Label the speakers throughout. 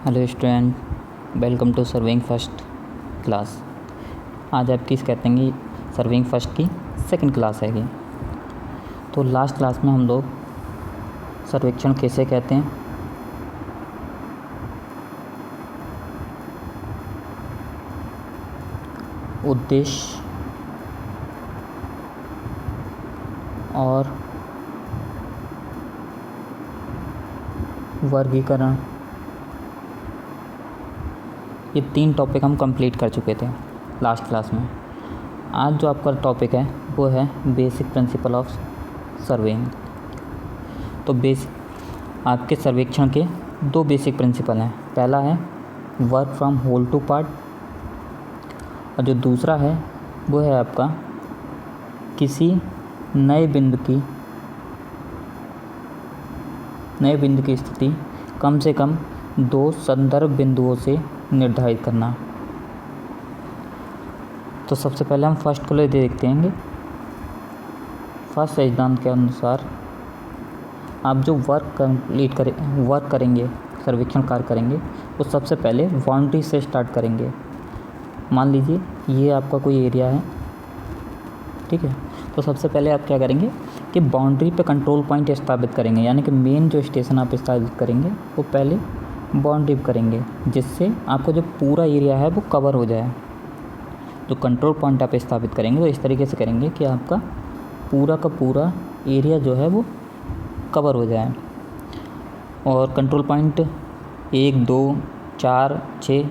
Speaker 1: Hello student, welcome to serving first class. आज आपकी कहते हैं कि सर्विंग फर्स्ट की सेकंड क्लास हैगी। तो लास्ट क्लास में हम लोग सर्वेक्षण कैसे कहते हैं, उद्देश्य और वर्गीकरण, ये 3 टॉपिक हम कंप्लीट कर चुके थे लास्ट क्लास में। आज जो आपका टॉपिक है वो है बेसिक प्रिंसिपल ऑफ सर्वेइंग। तो आपके सर्वेक्षण के 2 बेसिक प्रिंसिपल हैं। पहला है work from whole to part, और जो दूसरा है वो है आपका किसी नए बिंदु की स्थिति कम से कम 2 संदर्भ बिंदुओं से निर्धारित करना। तो सबसे पहले हम फर्स्ट को देखते हैं। फर्स्ट सिद्धांत के अनुसार आप जो वर्क करेंगे, सर्वेक्षण कार्य करेंगे, वो सबसे पहले बाउंड्री से स्टार्ट करेंगे। मान लीजिए ये आपका कोई एरिया है, ठीक है। तो सबसे पहले आप क्या करेंगे कि बाउंड्री पे कंट्रोल पॉइंट स्थापित करेंगे, यानी कि मेन जो स्टेशन आप स्थापित करेंगे वो पहले बाउंड्री पे करेंगे, जिससे आपका जो पूरा एरिया है वो कवर हो जाए। जो कंट्रोल पॉइंट आप स्थापित करेंगे तो इस तरीके से करेंगे कि आपका पूरा का पूरा एरिया जो है वो कवर हो जाए। और कंट्रोल पॉइंट 1, 2, 4, 6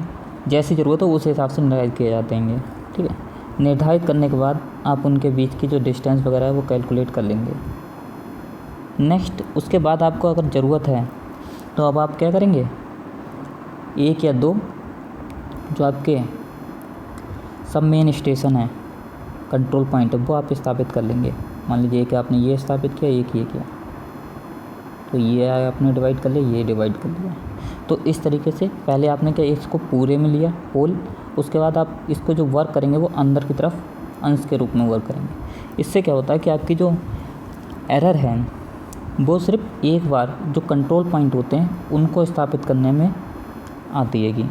Speaker 1: जैसी ज़रूरत हो उस हिसाब से निर्धारित किए जाते हैं, ठीक है। निर्धारित करने के बाद आप उनके बीच की जो डिस्टेंस वगैरह है वो कैलकुलेट कर लेंगे। नेक्स्ट उसके बाद आपको अगर ज़रूरत है तो अब आप क्या करेंगे, 1 या 2 जो आपके सब मेन स्टेशन है, कंट्रोल पॉइंट, वो आप स्थापित कर लेंगे। मान लीजिए कि आपने ये स्थापित किया, एक ये किया, तो ये आपने डिवाइड कर लिया, ये डिवाइड कर लिया। तो इस तरीके से पहले आपने क्या इसको पूरे में लिया होल, उसके बाद आप इसको जो वर्क करेंगे वो अंदर की तरफ अंश के रूप में वर्क करेंगे। इससे क्या होता है कि आपकी जो एरर है वो सिर्फ एक बार जो कंट्रोल पॉइंट होते हैं उनको स्थापित करने में आती हैगी,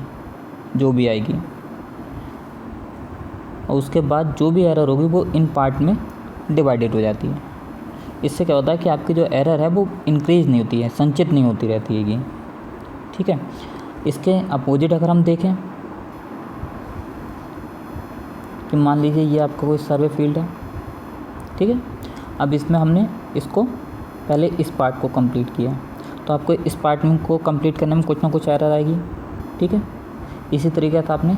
Speaker 1: जो भी आएगी, और उसके बाद जो भी एरर होगी वो इन पार्ट में डिवाइडेड हो जाती है। इससे क्या होता है कि आपकी जो एरर है वो इंक्रीज़ नहीं होती है, संचित नहीं होती रहती हैगी, ठीक है। इसके अपोजिट अगर हम देखें कि मान लीजिए ये आपका कोई सर्वे फील्ड है, ठीक है। अब इसमें हमने इसको पहले इस पार्ट को कंप्लीट किया, तो आपको इस पार्ट में को कंप्लीट करने में कुछ ना कुछ एरर आएगी, ठीक है। इसी तरीके से आपने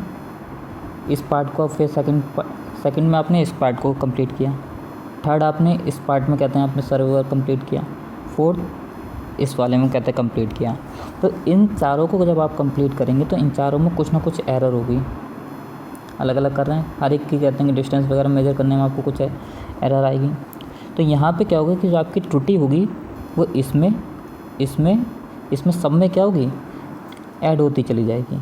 Speaker 1: इस पार्ट को, फिर सेकंड में आपने इस पार्ट को कंप्लीट किया, थर्ड आपने इस पार्ट में कहते हैं आपने सर्वे वर्क कंप्लीट किया, फोर्थ इस वाले में कहते हैं कंप्लीट किया। तो इन चारों को जब आप कंप्लीट करेंगे तो इन चारों में कुछ ना कुछ एरर होगी, अलग अलग कर रहे हैं, हर एक की कहते हैं कि डिस्टेंस वगैरह मेजर करने में आपको कुछ एरर आएगी। तो यहाँ पे क्या होगा कि जो आपकी त्रुटि होगी वो इसमें सब में क्या होगी, ऐड होती चली जाएगी।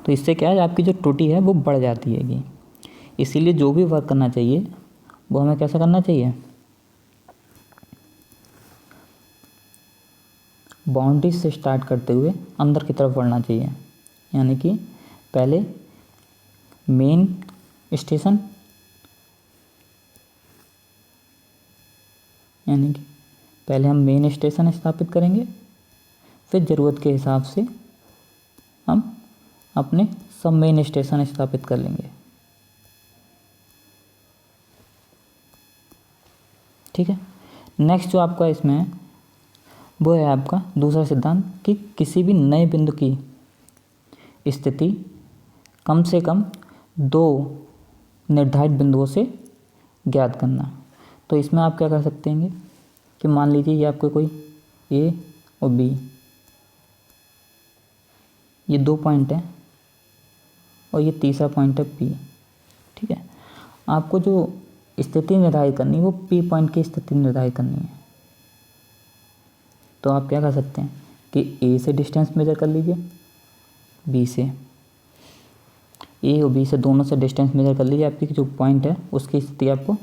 Speaker 1: तो इससे क्या है, आपकी जो त्रुटि है वो बढ़ जाती हैगी। इसीलिए जो भी वर्क करना चाहिए वो हमें कैसा करना चाहिए, बाउंड्री से स्टार्ट करते हुए अंदर की तरफ बढ़ना चाहिए। यानी कि पहले मेन स्टेशन, यानी कि पहले हम मेन स्टेशन स्थापित करेंगे, फिर ज़रूरत के हिसाब से हम अपने सब मेन स्टेशन स्थापित कर लेंगे, ठीक है। नेक्स्ट जो आपका इसमें है वो है आपका दूसरा सिद्धांत कि किसी भी नए बिंदु की स्थिति कम से कम 2 निर्धारित बिंदुओं से ज्ञात करना। तो इसमें आप क्या कर सकते हैं कि मान लीजिए ये आपको कोई ए और बी, ये 2 पॉइंट हैं और ये तीसरा पॉइंट है पी, ठीक है। आपको जो स्थिति निर्धारित करनी है वो पी पॉइंट की स्थिति निर्धारित करनी है। तो आप क्या कर सकते हैं कि ए से डिस्टेंस मेजर कर लीजिए, बी से, ए और बी से दोनों से डिस्टेंस मेजर कर लीजिए, आपकी जो पॉइंट है उसकी स्थिति आपको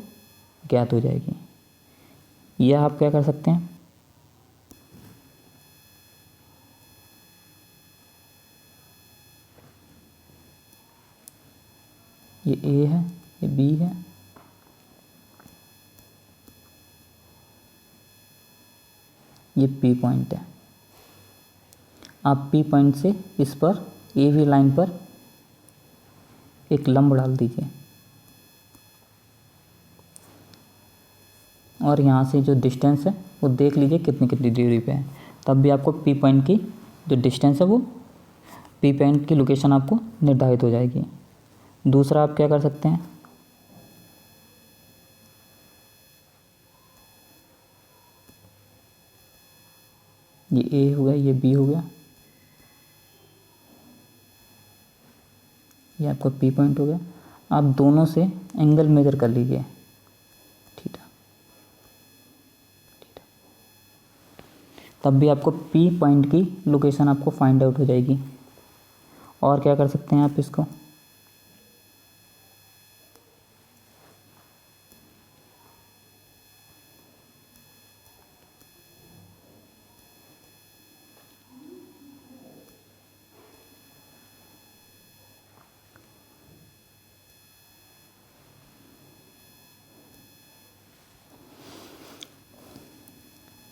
Speaker 1: ज्ञात हो जाएगी। यह आप क्या कर सकते हैं, ये ए है, ये बी है, ये पी पॉइंट है। आप पी पॉइंट से इस पर ए बी लाइन पर एक लंब डाल दीजिए और यहाँ से जो डिस्टेंस है वो देख लीजिए कितनी कितनी दूरी पे है। तब भी आपको पी पॉइंट की जो डिस्टेंस है वो पी पॉइंट की लोकेशन आपको निर्धारित हो जाएगी। दूसरा आप क्या कर सकते हैं, ये ए हो गया, ये बी हो गया, ये आपका पी पॉइंट हो गया। आप दोनों से एंगल मेजर कर लीजिए, ठीक है। तब भी आपको पी पॉइंट की लोकेशन आपको फाइंड आउट हो जाएगी। और क्या कर सकते हैं आप इसको,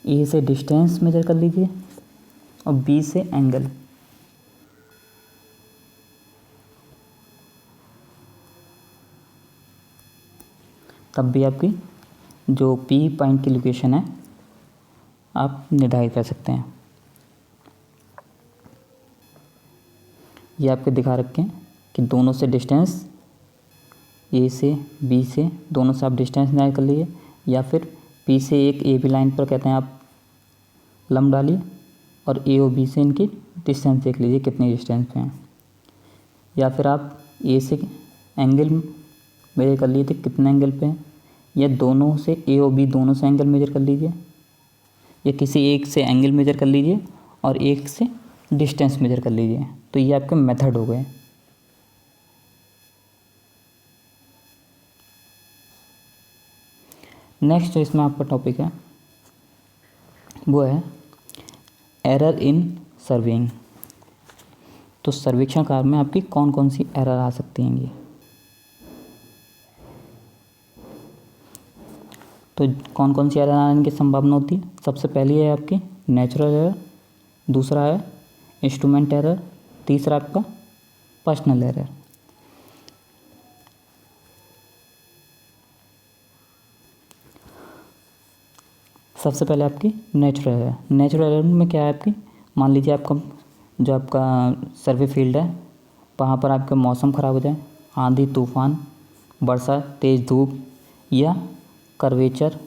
Speaker 1: ए से डिस्टेंस मेजर कर लीजिए और बी से एंगल। तब भी आपकी जो पी पॉइंट की लोकेशन है आप निर्धारित कर सकते हैं। ये आपके दिखा रखे हैं कि दोनों से डिस्टेंस ए से बी से दोनों से आप डिस्टेंस निर्धारित कर लीजिए, या फिर पी से एक ए बी लाइन पर कहते हैं आप लंब डालिए और ए और बी से इनकी डिस्टेंस देख लीजिए कितनी डिस्टेंस पे हैं। या फिर आप ए से एंगल मेजर कर लीजिए कितने एंगल पे हैं, या दोनों से ए और बी दोनों से एंगल मेजर कर लीजिए, या किसी एक से एंगल मेजर कर लीजिए और एक से डिस्टेंस मेजर कर लीजिए। तो ये आपके मेथड हो गए। नेक्स्ट जो इसमें आपका टॉपिक है वो है एरर इन सर्वेइंग। तो सर्वेक्षण कार्य में आपकी कौन कौन सी एरर आ सकती हैं। तो कौन कौन सी एरर आने की संभावना होती है, सबसे पहली है आपकी नेचुरल एरर, दूसरा है इंस्ट्रूमेंट एरर, तीसरा आपका पर्सनल एरर। सबसे पहले आपकी नेचुरल एरर। नेचुरल एरर में क्या है आपकी, मान लीजिए आपका जो आपका सर्वे फील्ड है वहाँ पर आपका मौसम ख़राब हो जाए, आंधी तूफान, वर्षा, तेज़ धूप या कर्वेचर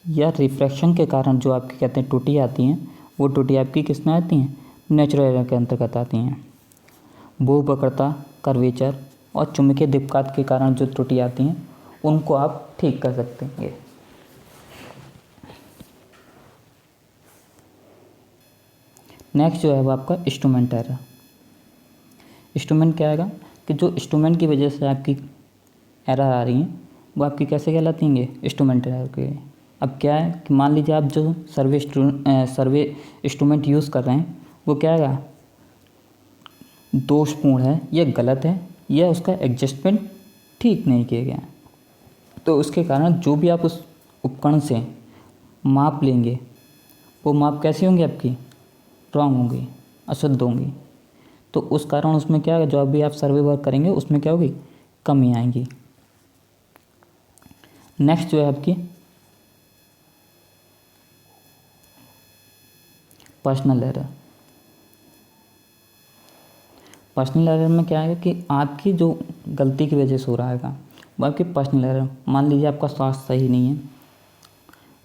Speaker 1: या रिफ्रैक्शन के कारण जो आपकी कहते हैं त्रुटि आती हैं, वो त्रुटि आपकी किस में आती हैं, नेचुरल एरर के अंतर्गत आती हैं। भूवक्रता, कर्वेचर और चुंबकीय दीप्तिपात के कारण जो त्रुटि आती हैं उनको आप ठीक कर सकते हैं। नेक्स्ट जो है वो आपका इंस्ट्रूमेंट एरर। इंस्ट्रूमेंट क्या आएगा कि जो इंस्ट्रूमेंट की वजह से आपकी एरर आ रही हैं वो आपकी कैसे कहलाती हैं, इंस्ट्रूमेंट एरर के। अब क्या है कि मान लीजिए आप जो सर्वे इंस्ट्रूमेंट यूज़ कर रहे हैं वो क्या आएगा, दोषपूर्ण है या गलत है या उसका एडजस्टमेंट ठीक नहीं किया गया। तो उसके कारण जो भी आप उस उपकरण से माप लेंगे वो माप कैसी होंगी, आपकी रॉन्ग होंगी, अशुद्ध होंगी। तो उस कारण उसमें क्या है, जो अभी आप सर्वे वर्क करेंगे उसमें क्या होगी, कमी आएगी। नेक्स्ट जो है आपकी पर्सनल एरर। पर्सनल एरर में क्या है कि आपकी जो गलती की वजह से हो रहा है वो आपकी पर्सनल एरर। मान लीजिए आपका स्वास्थ्य सही नहीं है,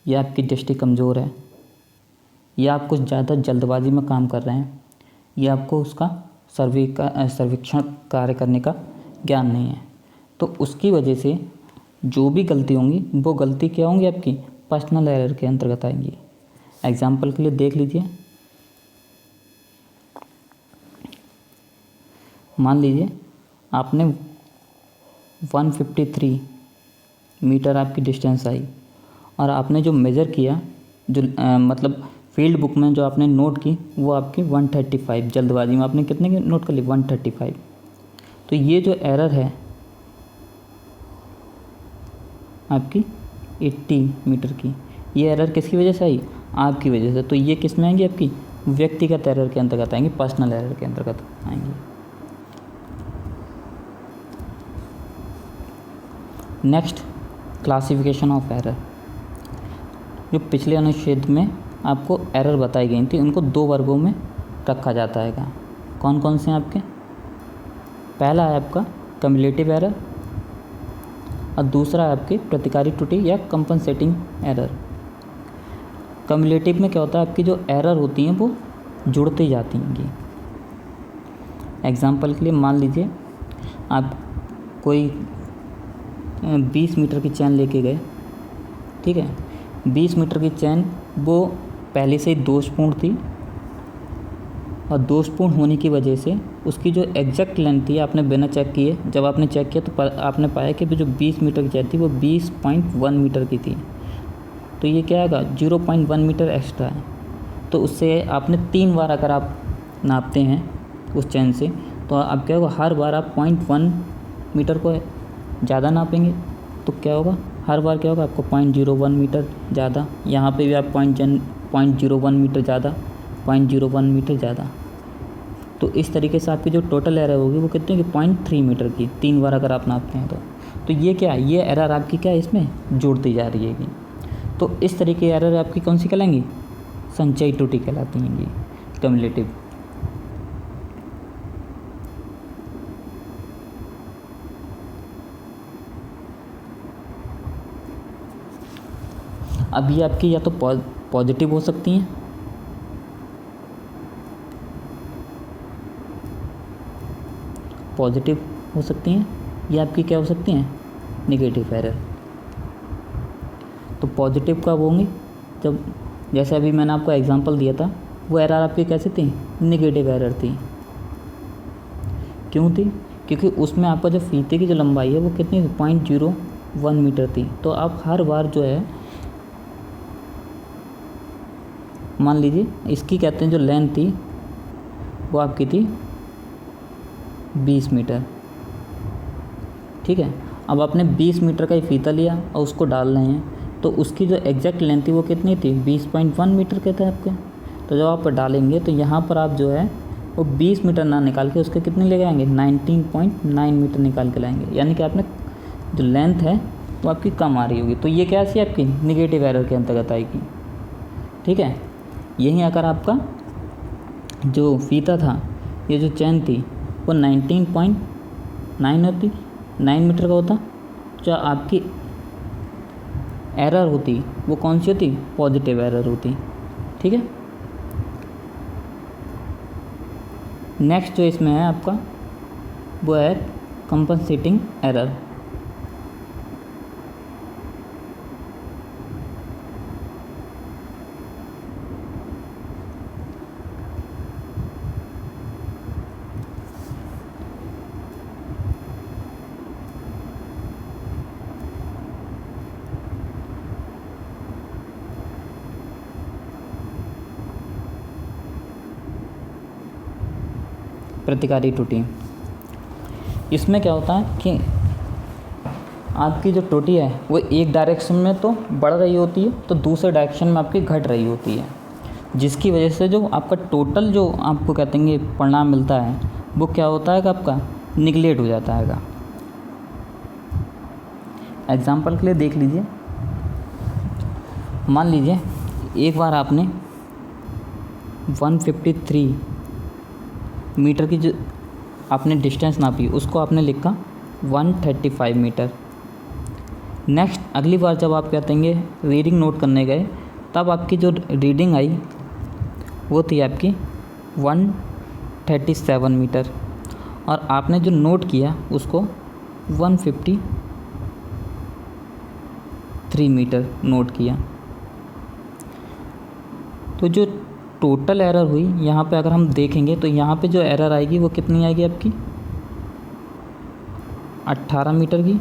Speaker 1: या आपकी दृष्टि कमज़ोर है, या आप कुछ ज़्यादा जल्दबाजी में काम कर रहे हैं, या आपको उसका सर्वेक्षण कार्य करने का ज्ञान नहीं है। तो उसकी वजह से जो भी गलती होंगी वो गलती क्या होंगी, आपकी पर्सनल एरर के अंतर्गत आएंगी। एग्जाम्पल के लिए देख लीजिए, मान लीजिए आपने 153 मीटर आपकी डिस्टेंस आई और आपने जो मेज़र किया, जो मतलब फील्ड बुक में जो आपने नोट की वो आपकी 135, जल्दबाजी में आपने कितने की नोट कर ली, 135। तो ये जो एरर है आपकी 80 मीटर की। ये एरर किसकी वजह से आई? आपकी वजह से। तो ये किस में आएंगी? आपकी व्यक्तिगत एरर के अंतर्गत आएंगी, पर्सनल एरर के अंतर्गत आएंगी। Next, classification of error. जो पिछले अनुच्छेद में आपको एरर बताई गई थी उनको 2 वर्गों में रखा जाता है। कौन कौन से हैं आपके? पहला है आपका कम्युलेटिव एरर और दूसरा है आपकी प्रतिकारी त्रुटि या कंपनसेटिंग एरर। कम्युलेटिव में क्या होता है? आपकी जो एरर होती हैं वो जुड़ती जाती हैं। एग्जाम्पल के लिए मान लीजिए आप कोई 20 मीटर की चैन लेके गए, ठीक है। 20 मीटर की चैन वो पहले से ही दोषपूर्ण थी और दोषपूर्ण होने की वजह से उसकी जो एग्जैक्ट लेंथ थी आपने बिना चेक किए, जब आपने चेक किया तो आपने पाया कि जो 20 मीटर की चैन थी वो 20.1 मीटर की थी। तो ये क्या आएगा? 0.1 मीटर एक्स्ट्रा है। तो उससे आपने 3 बार अगर आप नापते हैं उस चैन से तो अब क्या होगा? हर बार आप 0.1 मीटर को ज़्यादा नापेंगे तो क्या होगा? हर बार क्या होगा? आपको 0.01 मीटर ज़्यादा, यहाँ पे भी आप 0.01 मीटर ज़्यादा, 0.01 मीटर ज़्यादा। तो इस तरीके से आपकी जो टोटल एरर होगी वो कितने की? 0.3 मीटर की, 3 बार अगर आप नापते हैं तो ये क्या है? ये एरर आपकी क्या है? इसमें जुड़ती जा रही है। तो इस तरीके की एरर आपकी कौन सी कहलाएंगी? संचयी त्रुटि कहलाती हैं, कम्युलेटिव। अब ये आपकी या तो पॉजिटिव हो सकती हैं या आपकी क्या हो सकती हैं? Negative error. तो पॉजिटिव कब होंगी? जब जैसे अभी मैंने आपको एग्जांपल दिया था वो एरर आपकी कैसी थी? नेगेटिव एरर थी। क्यों थी? क्योंकि उसमें आपका जो फीते की जो लंबाई है वो कितनी? 0.01 मीटर थी। तो आप हर बार जो है, मान लीजिए इसकी कहते हैं जो लेंथ थी वो आपकी थी 20 मीटर, ठीक है। अब आपने 20 मीटर का ही फीता लिया और उसको डाल रहे हैं तो उसकी जो एग्जैक्ट लेंथ थी वो कितनी थी? 20.1 मीटर के थे आपके। तो जब आप डालेंगे तो यहाँ पर आप जो है वो 20 मीटर ना निकाल के उसके कितने लेके आएंगे? 19.9 मीटर निकाल के लाएंगे। यानी कि आपने जो लेंथ है वो आपकी कम आ रही होगी। तो ये क्या सी आपकी निगेटिव एरर के अंतर्गत आएगी, ठीक है। यहीं अगर आपका जो फीता था, ये जो चैन थी वो 9 मीटर का होता, जो आपकी एरर होती वो कौन सी होती? पॉजिटिव एरर होती, ठीक है। नेक्स्ट जो इसमें है आपका वो है कंपनसेटिंग एरर। प्रतिकारी त्रुटि। इसमें क्या होता है कि आपकी जो त्रुटि है वो एक डायरेक्शन में तो बढ़ रही होती है तो दूसरे डायरेक्शन में आपकी घट रही होती है, जिसकी वजह से जो आपका टोटल जो आपको कहते हैं परिणाम मिलता है वो क्या होता है कि आपका निगलेक्ट हो जाता है। एग्जाम्पल के लिए देख लीजिए, मान लीजिए एक बार आपने 153 मीटर की जो आपने डिस्टेंस नापी उसको आपने लिखा 135 मीटर। नेक्स्ट अगली बार जब आप कहते हैं रीडिंग नोट करने गए तब आपकी जो रीडिंग आई वो थी आपकी 137 मीटर और आपने जो नोट किया उसको 153 मीटर नोट किया। तो जो टोटल एरर हुई यहाँ पे अगर हम देखेंगे तो यहाँ पे जो एरर आएगी वो कितनी आएगी आपकी? 18 मीटर की,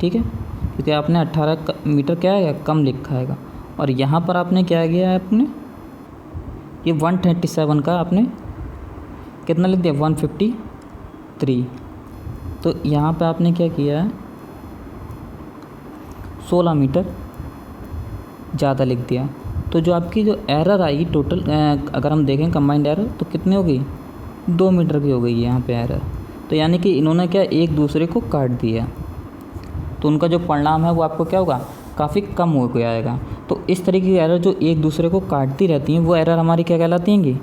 Speaker 1: ठीक है, क्योंकि आपने 18 मीटर क्या है कम लिखा है। और यहाँ पर आपने क्या किया है? आपने ये 137 का आपने कितना लिख दिया? 153। तो यहाँ पे आपने क्या किया है? 16 मीटर ज़्यादा लिख दिया। तो जो आपकी जो एरर आई टोटल, अगर हम देखें कंबाइंड एरर, तो कितनी हो गई, 2 मीटर की हो गई है यहाँ पे एरर। तो यानी कि इन्होंने क्या एक दूसरे को काट दिया, तो उनका जो परिणाम है वो आपको क्या होगा, काफ़ी कम हो गया आएगा। तो इस तरीके की एरर जो एक दूसरे को काटती रहती हैं वो एरर हमारी क्या कहलाती हैं,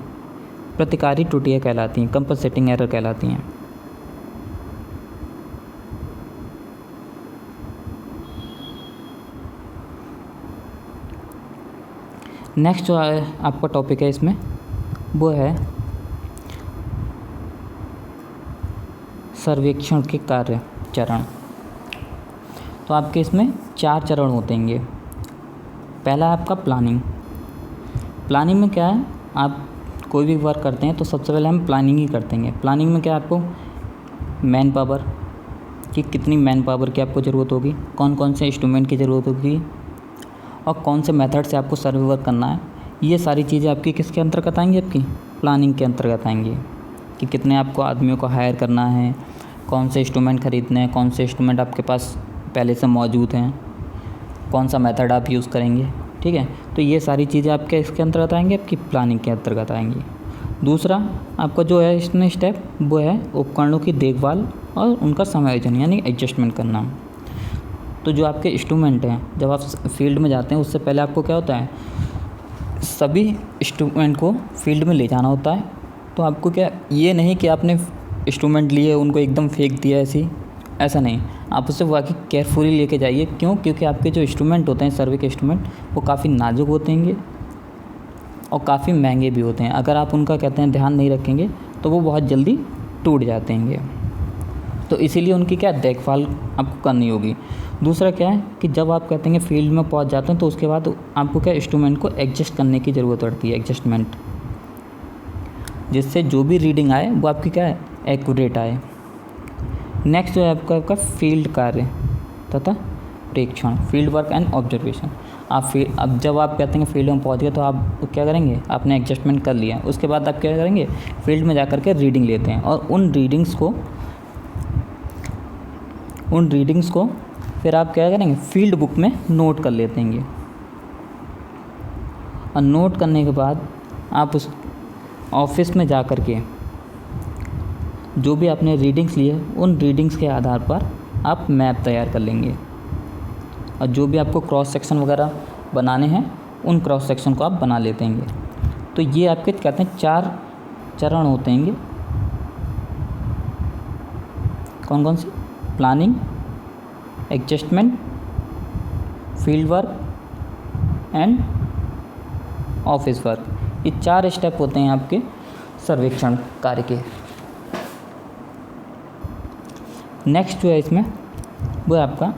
Speaker 1: प्रतिकारी त्रुटियाँ कहलाती हैं, कंपनसेटिंग एरर कहलाती हैं। नेक्स्ट जो आपका टॉपिक है इसमें वो है सर्वेक्षण के कार्य चरण। तो आपके इसमें 4 चरण होते हैं। पहला है आपका प्लानिंग। प्लानिंग में क्या है, आप कोई भी वर्क करते हैं तो सबसे पहले हम प्लानिंग ही करते हैं। प्लानिंग में क्या है, आपको मैन पावर कि कितनी मैन पावर की आपको ज़रूरत होगी, कौन कौन से इंस्ट्रूमेंट की ज़रूरत होगी और कौन से मेथड से आपको सर्वे वर्क करना है, ये सारी चीज़ें आपकी किसके अंतर्गत आएंगी, आपकी प्लानिंग के अंतर्गत आएंगी। कि कितने आपको आदमियों को हायर करना है, कौन से इंस्ट्रूमेंट ख़रीदने हैं, कौन से इंस्ट्रूमेंट आपके पास पहले से मौजूद हैं, कौन सा मेथड आप यूज़ करेंगे। ठीक है, तो ये सारी चीज़ें आपके इसके अंतर्गत आएंगी, आपकी प्लानिंग के अंतर्गत आएंगी। दूसरा आपका जो है इसमें स्टेप वो है उपकरणों की देखभाल और उनका समायोजन यानी एडजस्टमेंट करना। तो जो आपके इंस्ट्रूमेंट हैं, जब आप फील्ड में जाते हैं उससे पहले आपको क्या होता है, सभी इंस्ट्रूमेंट को फील्ड में ले जाना होता है। तो आपको क्या, ये नहीं कि आपने इंस्ट्रूमेंट लिए उनको एकदम फेंक दिया ऐसा नहीं, आप उससे वाकई केयरफुली लेके जाइए। क्यों, क्योंकि आपके जो इंस्ट्रूमेंट होते हैं सर्वे के इंस्ट्रूमेंट वो काफ़ी नाजुक होते हैं और काफ़ी महंगे भी होते हैं। अगर आप उनका कहते हैं ध्यान नहीं रखेंगे तो वो बहुत जल्दी टूट जाते हैं। तो इसीलिए उनकी क्या देखभाल आपको करनी होगी। दूसरा क्या है कि जब आप कहते हैं फील्ड में पहुंच जाते हैं तो उसके बाद आपको क्या इंस्ट्रूमेंट को एडजस्ट करने की ज़रूरत पड़ती है, एडजस्टमेंट, जिससे जो भी रीडिंग आए वो आपकी क्या है, एक्यूरेट आए। नेक्स्ट जो है आपका फील्ड कार्य तथा प्रेक्षण, फील्ड वर्क एंड ऑब्जर्वेशन। अब जब आप कहते हैं फील्ड में पहुंच गए तो आप क्या करेंगे, आपने एडजस्टमेंट कर लिया, उसके बाद आप क्या करेंगे, फील्ड में जा कर के रीडिंग लेते हैं और उन रीडिंग्स को फिर आप क्या करेंगे, फील्ड बुक में नोट कर लेते हैं। और नोट करने के बाद आप उस ऑफिस में जा कर के जो भी आपने रीडिंग्स लिए उन रीडिंग्स के आधार पर आप मैप तैयार कर लेंगे और जो भी आपको क्रॉस सेक्शन वगैरह बनाने हैं उन क्रॉस सेक्शन को आप बना लेते हैं। तो ये आपके कहते हैं 4 चरण होते हैं। कौन कौन से, planning, adjustment, field work and office work. ये 4 स्टेप होते हैं आपके सर्वेक्षण कार्य के। नेक्स्ट जो है इसमें वो है आपका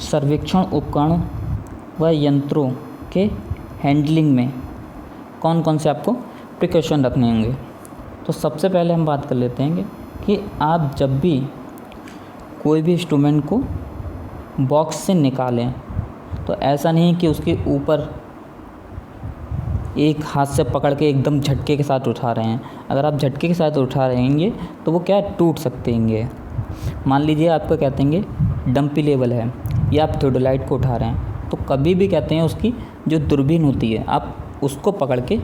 Speaker 1: सर्वेक्षण उपकरण व यंत्रों के हैंडलिंग में कौन कौन से आपको प्रिकॉशन रखने होंगे। तो सबसे पहले हम बात कर लेते हैं कि आप जब भी कोई भी इंस्ट्रूमेंट को बॉक्स से निकालें तो ऐसा नहीं कि उसके ऊपर एक हाथ से पकड़ के एकदम झटके के साथ उठा रहे हैं। अगर आप झटके के साथ उठा रहेंगे तो वो क्या टूट सकते हैं। मान लीजिए आपको कहते हैं डंपी लेवल है या आप थियोडोलाइट को उठा रहे हैं, तो कभी भी कहते हैं उसकी जो दूरबीन होती है आप उसको पकड़ के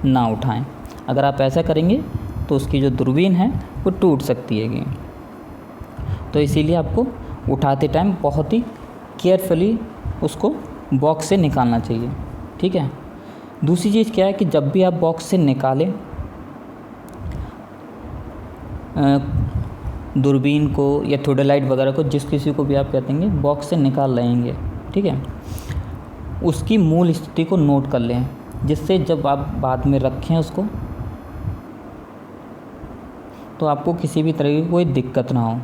Speaker 1: ना उठाएं। अगर आप ऐसा करेंगे तो उसकी जो दूरबीन है वो टूट सकती है। तो इसीलिए आपको उठाते टाइम बहुत ही केयरफुली उसको बॉक्स से निकालना चाहिए। ठीक है। दूसरी चीज़ क्या है कि जब भी आप बॉक्स से निकालें दूरबीन को या थियोडोलाइट वगैरह को, जिस किसी को भी आप कहते हैं बॉक्स से निकाल रहेंगे, ठीक है, उसकी मूल स्थिति को नोट कर लें, जिससे जब आप बाद में रखें उसको तो आपको किसी भी तरह की कोई दिक्कत ना हो।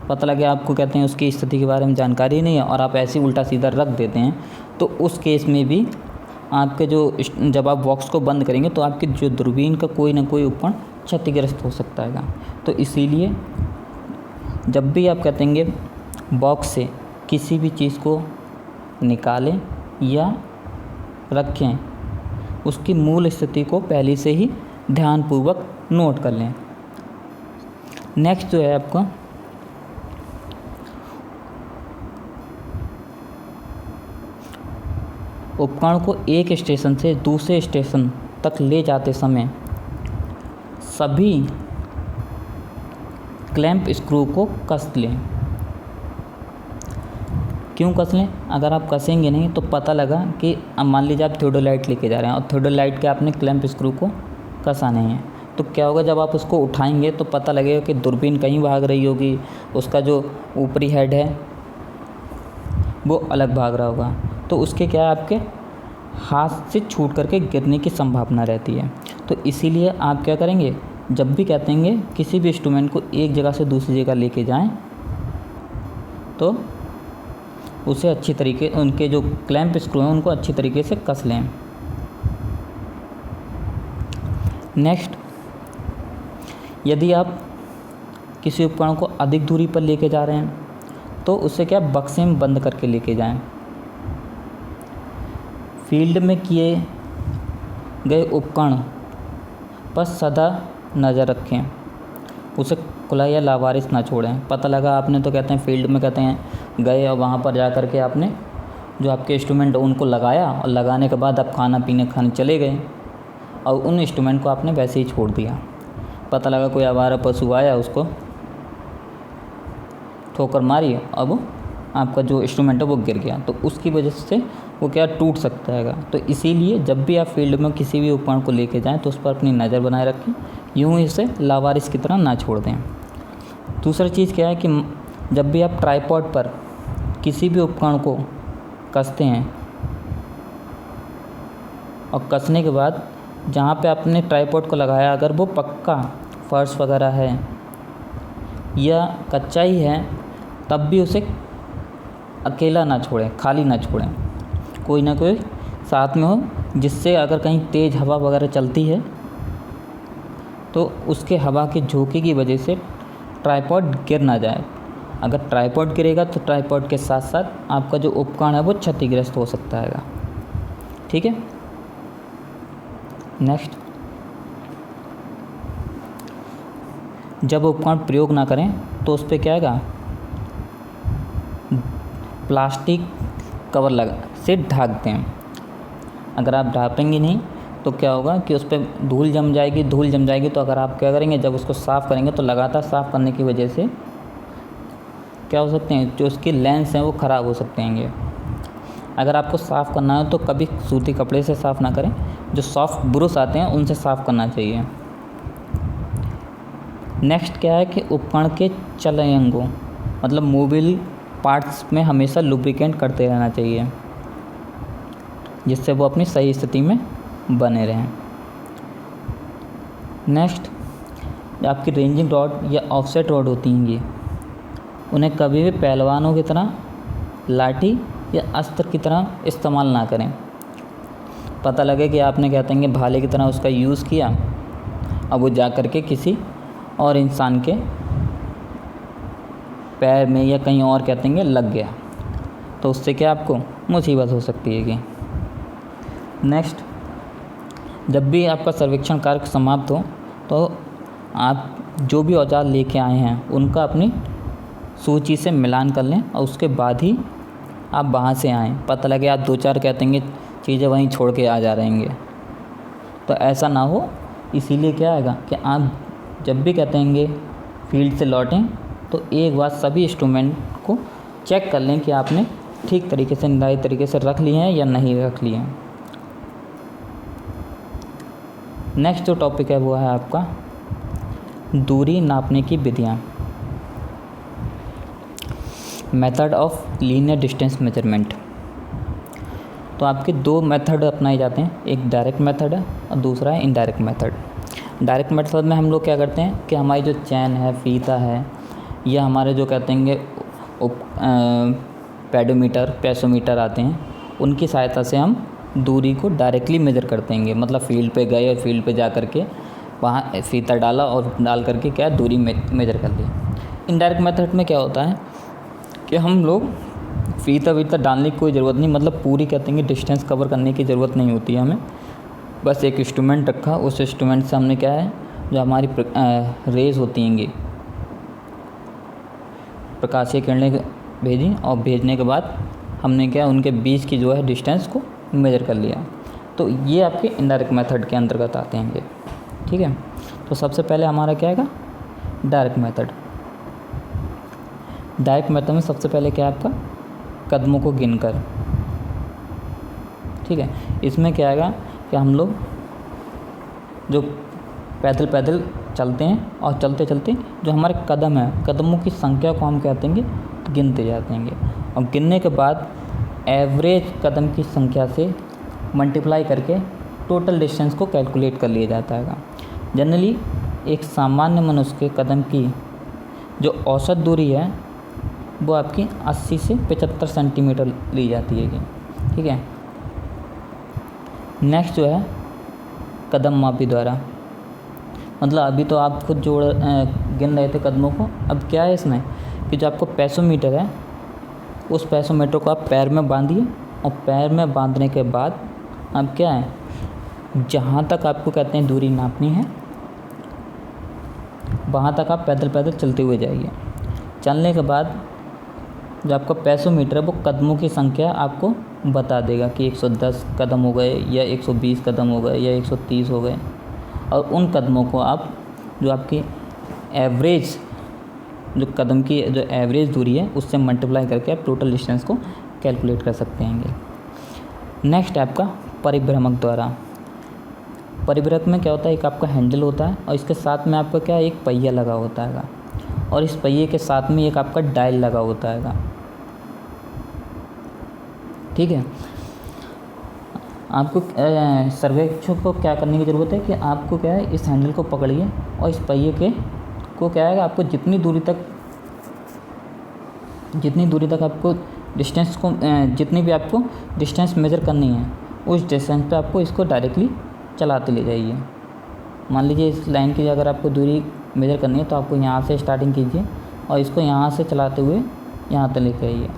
Speaker 1: पता लगे आपको कहते हैं उसकी स्थिति के बारे में जानकारी नहीं है और आप ऐसे उल्टा सीधा रख देते हैं, तो उस केस में भी आपके जब आप बॉक्स को बंद करेंगे तो आपकी जो दूरबीन का कोई ना कोई उपकरण क्षतिग्रस्त हो सकता है। तो इसीलिए जब भी आप कहते हैं बॉक्स से किसी भी चीज़ को निकालें या रखें, उसकी मूल स्थिति को पहले से ही ध्यानपूर्वक नोट कर लें। नेक्स्ट जो है आपका उपकरण को एक स्टेशन से दूसरे स्टेशन तक ले जाते समय सभी क्लैंप स्क्रू को कस लें। क्यों कस लें? अगर आप कसेंगे नहीं तो पता लगा कि अब मान लीजिए आप थियोडोलाइट लेके जा रहे हैं और थियोडोलाइट के आपने क्लैंप स्क्रू को कसा नहीं है, तो क्या होगा, जब आप उसको उठाएंगे तो पता लगेगा कि दूरबीन कहीं भाग रही होगी, उसका जो ऊपरी हेड है वो अलग भाग रहा होगा, तो उसके क्या है, आपके हाथ से छूट करके गिरने की संभावना रहती है। तो इसीलिए आप क्या करेंगे, जब भी कहते हैं किसी भी इंस्ट्रूमेंट को एक जगह से दूसरी जगह लेके जाएं तो उसे अच्छी तरीके, उनके जो क्लैंप स्क्रू हैं उनको अच्छी तरीके से कस लें। नेक्स्ट, यदि आप किसी उपकरण को अधिक दूरी पर लेके जा रहे हैं तो उसे क्या बक्से में बंद करके लेके जाएं। फील्ड में किए गए उपकरण पर सदा नज़र रखें, उसे खुला या लावारिस ना छोड़ें। पता लगा आपने, तो कहते हैं फील्ड में कहते हैं गए और वहाँ पर जा कर के आपने जो आपके इंस्ट्रूमेंट उनको लगाया और लगाने के बाद आप खाना पीने खाने चले गए और उन इंस्ट्रूमेंट को आपने वैसे ही छोड़ दिया। पता लगा कोई आवारा पशु आया, उसको ठोकर मारी, अब आपका जो इंस्ट्रूमेंट है वो गिर गया, तो उसकी वजह से वो क्या टूट सकता है। तो इसीलिए जब भी आप फील्ड में किसी भी उपकरण को लेके जाएं तो उस पर अपनी नज़र बनाए रखें, यूँ ही इसे लावारिस की तरह ना छोड़ दें। दूसरा चीज़ क्या है कि जब भी आप ट्राइपॉड पर किसी भी उपकरण को कसते हैं और कसने के बाद जहाँ पे आपने ट्राइपॉड को लगाया अगर वो पक्का फर्श वगैरह है या कच्चा ही है, तब भी उसे अकेला ना छोड़ें, खाली ना छोड़ें, कोई ना कोई साथ में हो, जिससे अगर कहीं तेज़ हवा वगैरह चलती है तो उसके हवा के झोंके की वजह से ट्राइपॉड गिर ना जाए। अगर ट्राइपॉड गिरेगा तो ट्राइपॉड के साथ साथ आपका जो उपकरण है वो क्षतिग्रस्त हो सकता है। ठीक है। नेक्स्ट, जब उपकरण प्रयोग ना करें तो उस पर क्या आएगा, प्लास्टिक कवर लगा से ढक दें। अगर आप ढापेंगे नहीं तो क्या होगा कि उस पर धूल जम जाएगी। तो अगर आप क्या करेंगे, जब उसको साफ़ करेंगे तो लगातार साफ़ करने की वजह से क्या हो सकते हैं, जो उसके लेंस हैं वो ख़राब हो सकते हैं। अगर आपको साफ़ करना है तो कभी सूती कपड़े से साफ़ ना करें, जो सॉफ्ट ब्रश आते हैं उनसे साफ़ करना चाहिए। नेक्स्ट क्या है कि उपकरण के चलयंगों मतलब मोबिल पार्ट्स में हमेशा लुब्रिकेंट करते रहना चाहिए, जिससे वो अपनी सही स्थिति में बने रहें। नेक्स्ट, आपकी रेंजिंग रॉड या ऑफसेट रॉड होती हैं ये, उन्हें कभी भी पहलवानों की तरह लाठी या अस्त्र की तरह इस्तेमाल ना करें। पता लगे कि आपने कहते हैं भाले की तरह उसका यूज़ किया, अब वो जा कर के किसी और इंसान के पैर में या कहीं और कहते हैं लग गया, तो उससे क्या आपको मुसीबत हो सकती है कि। नेक्स्ट, जब भी आपका सर्वेक्षण कार्य समाप्त हो तो आप जो भी औजार लेके आए हैं उनका अपनी सूची से मिलान कर लें और उसके बाद ही आप वहाँ से आएँ। पता लगे आप 2-4 कहते हैं चीज़ें वहीं छोड़ के आ जा रहेंगे, तो ऐसा ना हो। इसीलिए क्या आएगा कि आप जब भी कहते हैं फील्ड से लौटें तो एक बार सभी इंस्ट्रूमेंट को चेक कर लें कि आपने ठीक तरीके से निर्धारित तरीके से रख लिए हैं या नहीं रख लिए हैं। नेक्स्ट जो टॉपिक है वो है आपका दूरी नापने की विधियाँ, method of linear distance measurement. तो आपके 2 मेथड अपनाए जाते हैं, एक डायरेक्ट मेथड है और दूसरा है इनडायरेक्ट मेथड। डायरेक्ट मेथड में हम लोग क्या करते हैं कि हमारी जो चैन है, फीता है, या हमारे जो कहते हैं पेडोमीटर, पेसोमीटर आते हैं, उनकी सहायता से हम दूरी को डायरेक्टली मेज़र करते हैं। मतलब फील्ड पे गए और फील्ड पे जा कर के वहाँ फीता डाला और डाल करके क्या दूरी मेज़र कर ली। इनडायरेक्ट मेथड में क्या होता है कि हम लोग फीता वीता डालने की कोई ज़रूरत नहीं, मतलब पूरी कहते हैं डिस्टेंस कवर करने की ज़रूरत नहीं होती है हमें। बस एक इंस्ट्रूमेंट रखा, उस इंस्ट्रूमेंट से हमने क्या है जो हमारी रेज होती हैंगी, प्रकाशीय किरणें भेजी और भेजने के बाद हमने क्या उनके बीच की जो है डिस्टेंस को मेजर कर लिया। तो ये आपके इनडायरेक्ट मेथड के अंतर्गत आते हैं ये, ठीक है। तो सबसे पहले हमारा क्या आएगा, डायरेक्ट मेथड। डायरेक्ट मेथड में सबसे पहले क्या है आपका, कदमों को गिनकर, ठीक है। इसमें क्या आएगा कि हम लोग जो पैदल पैदल चलते हैं और चलते चलते जो हमारे कदम है, कदमों की संख्या को हम कहते हैं गिनते जाते हैं, और गिनने के बाद एवरेज कदम की संख्या से मल्टीप्लाई करके टोटल डिस्टेंस को कैलकुलेट कर लिया जाता है। जनरली एक सामान्य मनुष्य के कदम की जो औसत दूरी है वो आपकी 80 से 75 सेंटीमीटर ली जाती है, ठीक है। नेक्स्ट जो है कदम मापी द्वारा, मतलब अभी तो आप खुद गिन रहे थे कदमों को, अब क्या है इसमें कि जो आपको पेसोमीटर है उस पेसोमीटर को आप पैर में बांधिए, और पैर में बांधने के बाद अब क्या है, जहाँ तक आपको कहते हैं दूरी नापनी है वहाँ तक आप पैदल पैदल चलते हुए जाइए। चलने के बाद जो आपका पेसोमीटर है वो कदमों की संख्या आपको बता देगा कि 110 कदम हो गए या 120 कदम हो गए या 130 हो गए, और उन कदमों को आप जो आपकी एवरेज जो कदम की जो एवरेज दूरी है उससे मल्टीप्लाई करके आप टोटल डिस्टेंस को कैलकुलेट कर सकते हैं। नेक्स्ट है आपका परिभ्रमक द्वारा। परिभ्रमक में क्या होता है, एक आपका हैंडल होता है और इसके साथ में आपका क्या एक पहिया लगा होता है, और इस पहिए के साथ में एक आपका डायल लगा होता है, ठीक है। आपको सर्वेक्षक को क्या करने की ज़रूरत है कि आपको क्या है इस हैंडल को पकड़िए और इस पहिए के को क्या है आपको जितनी दूरी तक आपको डिस्टेंस को जितनी भी आपको डिस्टेंस मेज़र करनी है उस डिस्टेंस पे आपको इसको डायरेक्टली चलाते ले जाइए। मान लीजिए इस लाइन की अगर आपको दूरी मेज़र करनी है तो आपको यहाँ से स्टार्टिंग कीजिए और इसको यहाँ से चलाते हुए यहाँ तक लेके आइए।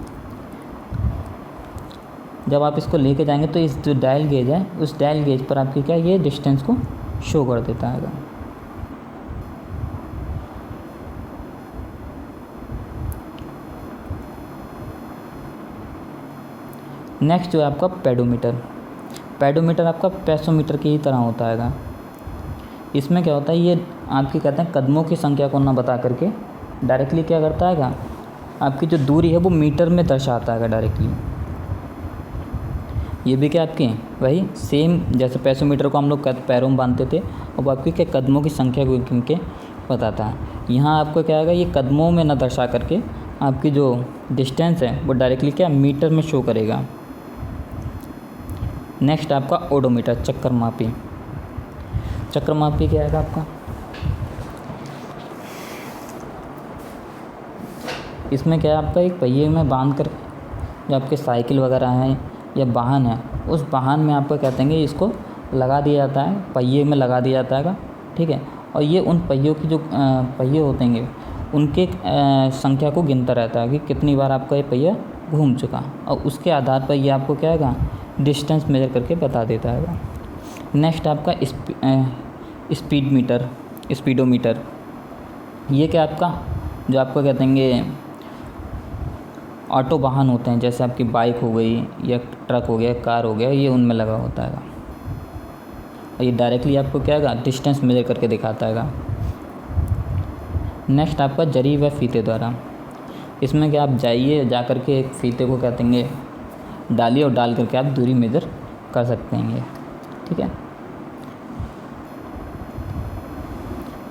Speaker 1: जब आप इसको लेके जाएंगे तो इस जो डायल गेज है उस डायल गेज पर आपकी क्या ये डिस्टेंस को शो कर देता है। नेक्स्ट जो है आपका पेडोमीटर। पेडोमीटर आपका पेसोमीटर की ही तरह होता है। इसमें क्या होता है, ये आपकी कहते हैं कदमों की संख्या को ना बता करके डायरेक्टली क्या करता है आपकी जो दूरी है वो मीटर में दर्शाता है डायरेक्टली। ये भी क्या आपकी वही सेम जैसे पेसोमीटर को हम लोग पैरों में बांधते थे और वो आपकी क्या कदमों की संख्या को गिन के बताता है। यहाँ आपको क्या आएगा, ये कदमों में ना दर्शा करके आपकी जो डिस्टेंस है वो डायरेक्टली क्या मीटर में शो करेगा। नेक्स्ट आपका ओडोमीटर, चक्कर मापी। चक्कर मापी क्या आएगा आपका, इसमें क्या है आपका एक पहिए में बांध कर जो आपके साइकिल वगैरह हैं या वाहन है उस वाहन में आपको कहते हैं इसको लगा दिया जाता है, पहिए में लगा दिया जाता है, ठीक है। और ये उन पहियों की जो पहिए होते हैं उनके संख्या को गिनता रहता है कि कितनी बार आपका ये पहिया घूम चुका, और उसके आधार पर ये आपको क्या है डिस्टेंस मेजर करके बता देता है। नेक्स्ट आपका स्पीड मीटर, स्पीडोमीटर। ये क्या आपका जो आपको कहते हैं ऑटो वाहन होते हैं, जैसे आपकी बाइक हो गई या ट्रक हो गया, कार हो गया, ये उनमें लगा होता है और ये डायरेक्टली आपको क्या है डिस्टेंस मेजर करके दिखाता है। नेक्स्ट आपका जरी व फीते द्वारा। इसमें क्या आप जाइए जा कर के एक फीते को कहते हैं डालिए और डाल करके आप दूरी मेजर कर सकते हैं, ठीक है।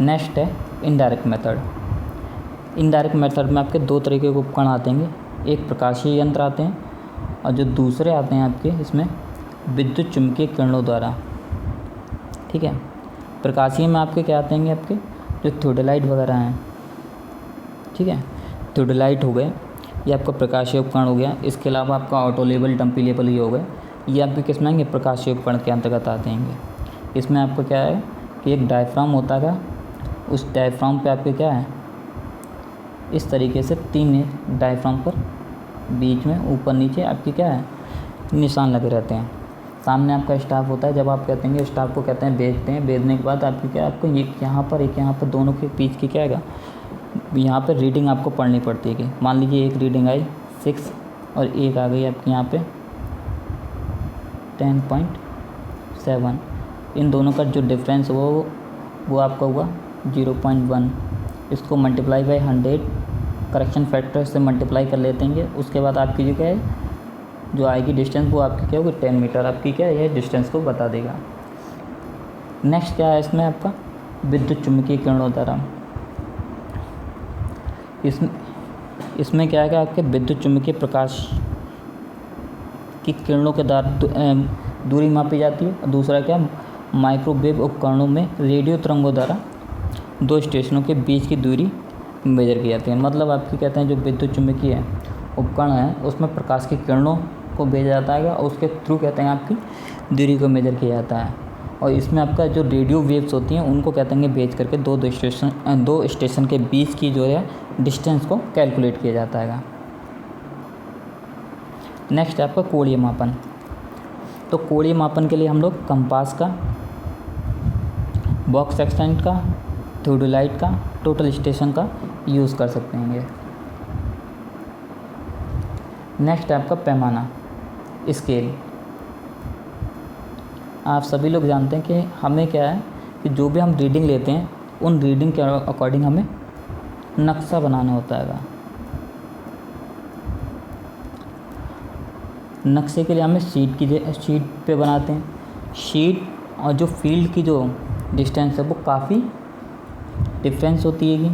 Speaker 1: नेक्स्ट है इनडायरेक्ट मेथड। इनडायरेक्ट मेथड में आपके दो तरीके के उपकरण आते हैं, एक प्रकाशीय यंत्र आते हैं और जो दूसरे आते हैं आपके इसमें विद्युत चुम्बकीय किरणों द्वारा, ठीक है। प्रकाशीय में आपके क्या आते हैं आपके जो थियोडोलाइट वगैरह हैं, ठीक है। थियोडोलाइट हो गए, ये आपका प्रकाशीय उपकरण हो गया। इसके अलावा आपका ऑटो लेवल, डंपी लेवल ये हो गए, ये आपके किस में आएंगे प्रकाशीय उपकरण के अंतर्गत आते हैं। इसमें आपको क्या है कि एक डायफ्राम होता है, उस डायफ्राम पे आपके क्या है इस तरीके से 3 डायफ्राम पर बीच में ऊपर नीचे आपके क्या है निशान लगे रहते हैं। सामने आपका स्टाफ होता है। जब आप कहते हैं स्टाफ को कहते हैं भेजते हैं, भेजने के बाद आपकी क्या, आपको ये यहाँ पर एक यहाँ पर दोनों के बीच की क्या है, यहाँ पर रीडिंग आपको पढ़नी पड़ती है कि मान लीजिए एक रीडिंग आई 6 और एक आ गई आपकी यहाँ पे 10.7। इन दोनों का जो डिफरेंस वो आपका हुआ 0.1। इसको मल्टीप्लाई बाई 100 करेक्शन फैक्टर से मल्टीप्लाई कर लेते हैं। उसके बाद आपकी जो क्या है, जो आएगी डिस्टेंस वो आपकी क्या होगी 10 मीटर आपकी क्या है, ये डिस्टेंस को बता देगा। नेक्स्ट क्या है इसमें आपका विद्युत चुम्बकीय किरणोत्सर्ग। इसमें क्या है कि आपके विद्युत चुम्बकीय प्रकाश की किरणों के द्वारा दूरी मापी जाती है। और दूसरा क्या, माइक्रोवेव उपकरणों में रेडियो तरंगों द्वारा दो स्टेशनों के बीच की दूरी मेजर की जाती है। मतलब आपकी कहते हैं जो विद्युत चुम्बकीय उपकरण है उसमें प्रकाश की किरणों को भेजा जाता है और उसके थ्रू कहते हैं आपकी दूरी को मेजर किया जाता है। और इसमें आपका जो रेडियो वेव्स होती हैं उनको कहते हैं भेज करके दो स्टेशन के बीच की जो है डिस्टेंस को कैलकुलेट किया जाता है। नेक्स्ट है आपका कोणीय मापन। तो कोणीय मापन के लिए हम लोग कंपास का, बॉक्स एक्सटेंट का, थियोडोलाइट का, टोटल स्टेशन का यूज़ कर सकते हैं। नेक्स्ट है आपका पैमाना, स्केल। आप सभी लोग जानते हैं कि हमें क्या है कि जो भी हम रीडिंग लेते हैं उन रीडिंग के अकॉर्डिंग हमें नक्शा बनाना होता है। नक्शे के लिए हमें शीट पे बनाते हैं। शीट और जो फील्ड की जो डिस्टेंस है वो काफ़ी डिफरेंस होती है कि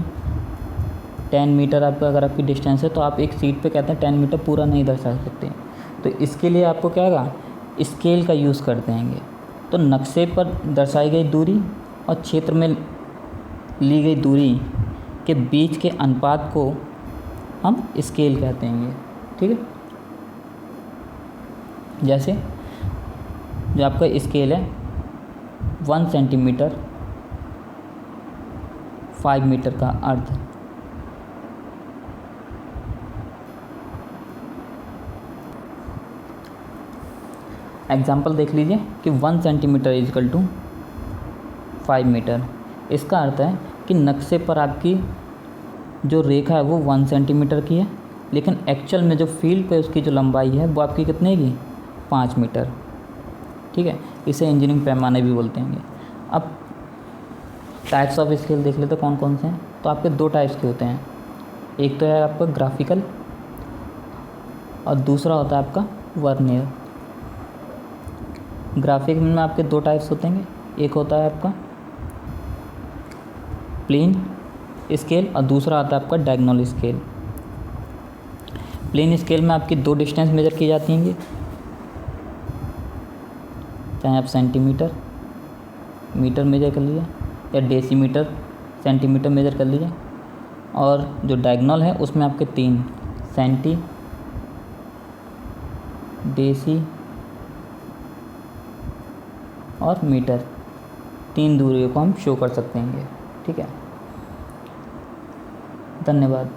Speaker 1: 10 मीटर आपका अगर आपकी डिस्टेंस है तो आप एक शीट पे कहते हैं 10 मीटर पूरा नहीं दर्शा सकते। तो इसके लिए आपको क्या होगा, स्केल का यूज़ करते हैं। तो नक्शे पर दर्शाई गई दूरी और क्षेत्र में ली गई दूरी के बीच के अनुपात को हम स्केल कहते हैं। ठीक है, जैसे जो आपका स्केल है 1 सेंटीमीटर 5 मीटर का अर्थ। एग्जाम्पल देख लीजिए कि 1 सेंटीमीटर इजकल टू 5 मीटर। इसका अर्थ है कि नक्शे पर आपकी जो रेखा है वो 1 सेंटीमीटर की है, लेकिन एक्चुअल में जो फील्ड पे उसकी जो लंबाई है वो आपकी कितने की 5 मीटर। ठीक है, इसे इंजीनियरिंग पैमाने भी बोलते हैं। अब टाइप्स ऑफ स्केल देख लेते कौन कौन से हैं। तो आपके दो टाइप्स के होते हैं, एक तो है आपका ग्राफिकल और दूसरा होता है आपका वर्नियर। ग्राफिक में आपके दो टाइप्स होते हैं, एक होता है आपका प्लेन स्केल और दूसरा आता है आपका डायगोनल स्केल। प्लेन स्केल में आपकी दो डिस्टेंस मेजर की जाती हैं, चाहे आप सेंटीमीटर मीटर मेजर कर लीजिए या डेसीमीटर सेंटीमीटर मेजर कर लीजिए। और जो डायगोनल है उसमें आपके 3 सेंटी, डेसी और मीटर, 3 दूरियों को हम शो कर सकते हैं। ठीक है, धन्यवाद।